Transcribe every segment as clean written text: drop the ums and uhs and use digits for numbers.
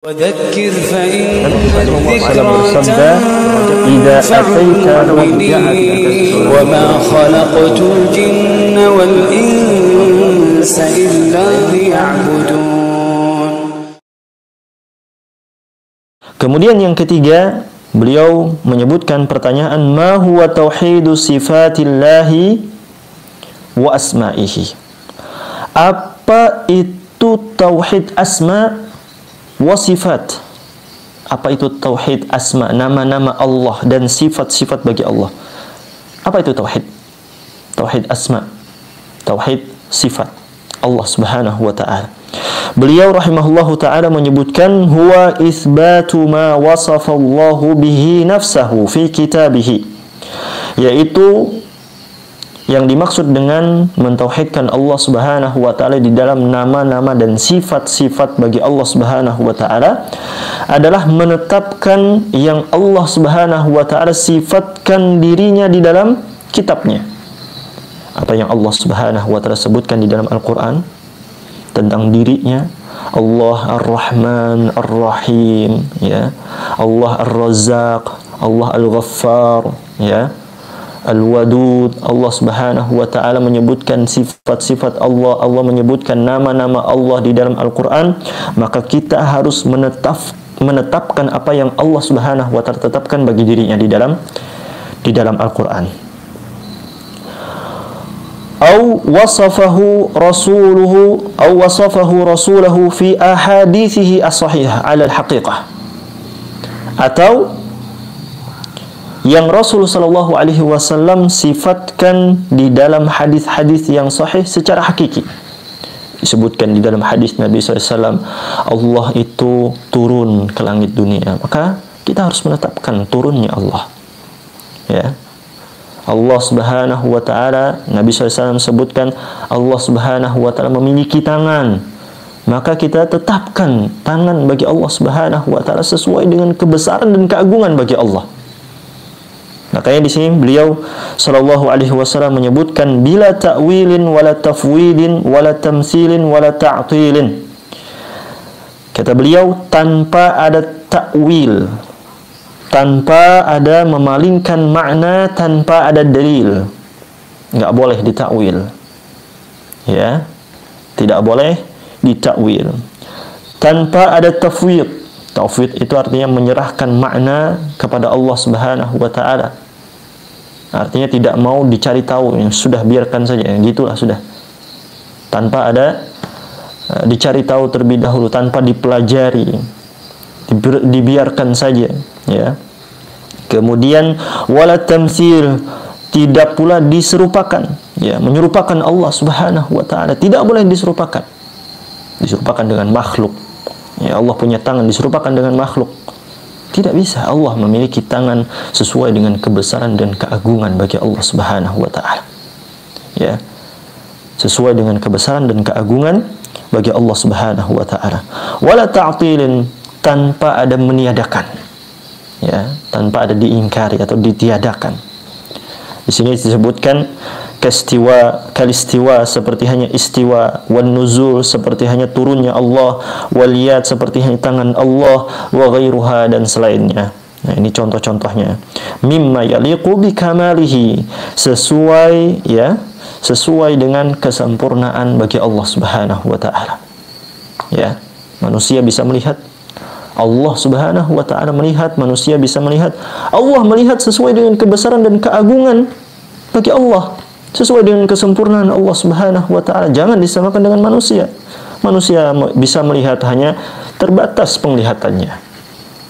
وذكر فإن Nabi الذكرى bersabda, "Idza ataita وما خلقت الجن والإنس إلا ليعبدون." Kemudian yang ketiga, beliau menyebutkan pertanyaan, ma huwa tauhidu sifatillahi wa asma'ihi. Apa itu tauhid asma wa sifat? Apa itu tauhid asma, nama-nama Allah dan sifat-sifat bagi Allah? Apa itu tauhid? Tauhid asma, tauhid sifat Allah Subhanahu wa taala. Beliau rahimahullahu taala menyebutkan, huwa itsbatu ma wasafa Allahu bihi nafsahu fi kitabih, yaitu yang dimaksud dengan mentauhidkan Allah Subhanahu wa taala di dalam nama-nama dan sifat-sifat bagi Allah Subhanahu wa taala adalah menetapkan yang Allah Subhanahu wa taala sifatkan dirinya di dalam kitabnya. Apa yang Allah Subhanahu wa taala sebutkan di dalam Al-Qur'an tentang dirinya, Allah Ar-Rahman Ar-Rahim, ya, Allah Ar-Razzaq, Allah Al-Ghaffar, ya, Al-Wadud. Allah Subhanahu wa taala menyebutkan sifat-sifat Allah, Allah menyebutkan nama-nama Allah di dalam Al-Qur'an, maka kita harus menetapkan apa yang Allah Subhanahu wa taala tetapkan bagi dirinya di dalam Al-Qur'an. Au wasafahu rasuluhu fi ahadithihi as-sahihah 'ala al-haqiqah. Atau yang Rasul sallallahu alaihi wasallam sifatkan di dalam hadis-hadis yang sahih secara hakiki. Disebutkan di dalam hadis Nabi SAW, Allah itu turun ke langit dunia. Maka kita harus menetapkan turunnya Allah, ya. Allah Subhanahu wa taala, Nabi SAW sebutkan Allah Subhanahu wa taala memiliki tangan. Maka kita tetapkan tangan bagi Allah Subhanahu wa taala sesuai dengan kebesaran dan keagungan bagi Allah. Makanya di sini beliau sallallahu alaihi wasallam menyebutkan, bila ta'wilin wala tafwidin wala tamtsilin wala ta'tilin. Kata beliau, tanpa ada takwil, tanpa ada memalingkan makna, tanpa ada dalil, nggak boleh ditakwil, ya, tidak boleh ditakwil. Tanpa ada tafwid, tafwid itu artinya menyerahkan makna kepada Allah Subhanahu wa taala, artinya tidak mau dicari tahu, yang sudah biarkan saja, gitulah sudah, tanpa ada dicari tahu terlebih dahulu, tanpa dipelajari, dibiarkan saja, ya. Kemudian wala tamtsil, tidak pula diserupakan, ya, menyerupakan Allah Subhanahu wa taala, tidak boleh diserupakan dengan makhluk, ya. Allah punya tangan, diserupakan dengan makhluk, tidak bisa. Allah memiliki tangan sesuai dengan kebesaran dan keagungan bagi Allah Subhanahu wa taala, ya, sesuai dengan kebesaran dan keagungan bagi Allah Subhanahu wa taala. Wala ta'tilin, tanpa ada meniadakan, ya, tanpa ada diingkari atau ditiadakan. Di sini disebutkan kalistiwa, seperti hanya istiwa, wan nuzul, seperti hanya turunnya Allah, wal yad, seperti hanya tangan Allah, wa ghairuha, dan selainnya. Nah, ini contoh-contohnya. Mimma yaliqu bi kamalihi, sesuai, ya, sesuai dengan kesempurnaan bagi Allah Subhanahu wa taala. Ya, manusia bisa melihat, Allah Subhanahu wa taala melihat, manusia bisa melihat. Allah melihat sesuai dengan kebesaran dan keagungan bagi Allah, sesuai dengan kesempurnaan Allah Subhanahu wa taala. Jangan disamakan dengan manusia. Manusia bisa melihat hanya terbatas penglihatannya,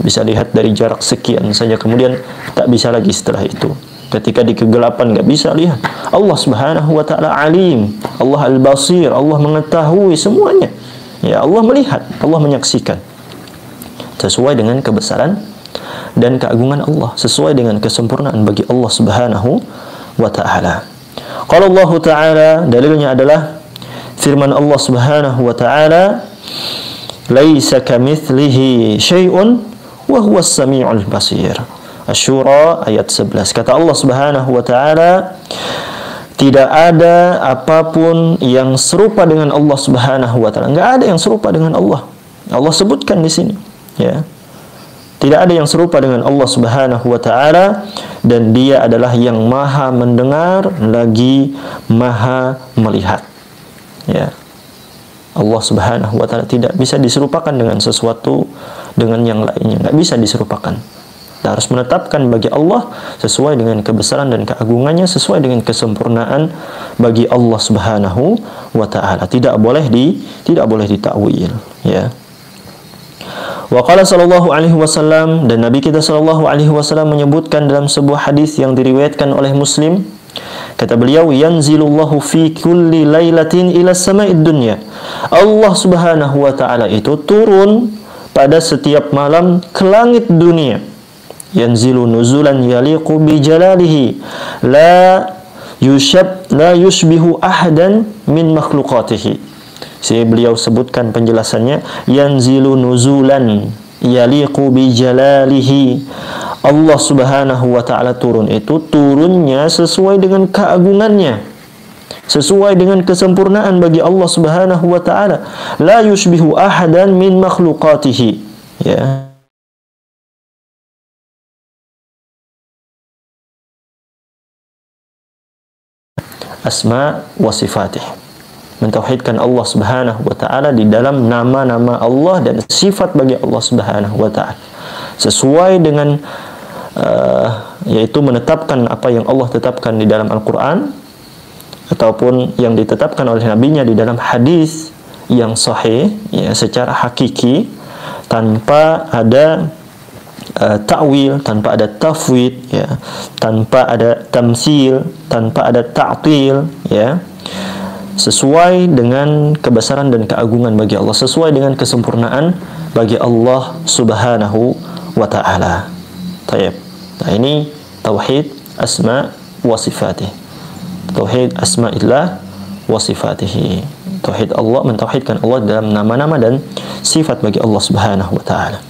bisa lihat dari jarak sekian saja, kemudian tak bisa lagi setelah itu. Ketika di kegelapan nggak bisa lihat. Allah Subhanahu wa taala alim, Allah al-basir, Allah mengetahui semuanya, ya. Allah melihat, Allah menyaksikan, sesuai dengan kebesaran dan keagungan Allah, sesuai dengan kesempurnaan bagi Allah Subhanahu wa ta'ala. Qala Allah Ta'ala, dalilnya adalah firman Allah Subhanahu wa ta'ala, laisa kamitslihi syai'un wa huwas samiul basir. Asy-Syura ayat 11. Kata Allah Subhanahu wa ta'ala, tidak ada apapun yang serupa dengan Allah Subhanahu wa ta'ala. Enggak ada yang serupa dengan Allah. Allah sebutkan di sini, Ya. Tidak ada yang serupa dengan Allah Subhanahu wa taala, dan Dia adalah yang Maha mendengar lagi Maha melihat. Ya. Allah Subhanahu wa taala tidak bisa diserupakan dengan sesuatu dengan yang lainnya, nggak bisa diserupakan. Kita harus menetapkan bagi Allah sesuai dengan kebesaran dan keagungannya, sesuai dengan kesempurnaan bagi Allah Subhanahu wa taala. Tidak boleh ditakwil, ya. Wa qala sallallahu alaihi wasallam, dan Nabi kita sallallahu alaihi wasallam menyebutkan dalam sebuah hadis yang diriwayatkan oleh Muslim, kata beliau, yanzilullahu fi kulli lailatin ila sama'id dunya. Allah Subhanahu wa taala itu turun pada setiap malam ke langit dunia. Yanzilu nuzulan yaliqu bi jalalihi la yushbihu ahadan min makhluqatihi. Beliau sebutkan penjelasannya, yanzilu nuzulan yaliqu bi jalalihi. Allah Subhanahu wa taala turun itu turunnya sesuai dengan keagungannya, sesuai dengan kesempurnaan bagi Allah Subhanahu wa taala. La yushbihu ahadan min makhluqatihi. Ya. Asma wa sifatih. Mentauhidkan Allah Subhanahu wa taala di dalam nama-nama Allah dan sifat bagi Allah Subhanahu wa taala. Sesuai dengan yaitu menetapkan apa yang Allah tetapkan di dalam Al-Qur'an ataupun yang ditetapkan oleh nabinya di dalam hadis yang sahih, ya, secara hakiki, tanpa ada ta'wil, tanpa ada tafwid, ya, tanpa ada tamsil, tanpa ada ta'til, ya. Sesuai dengan kebesaran dan keagungan bagi Allah, sesuai dengan kesempurnaan bagi Allah Subhanahu wa ta'ala. Tayyib. Nah, ini tauhid asma wa sifatih. Tauhid asma'illah wa sifatih. Tauhid Allah, mentauhidkan Allah dalam nama-nama dan sifat bagi Allah Subhanahu wa ta'ala.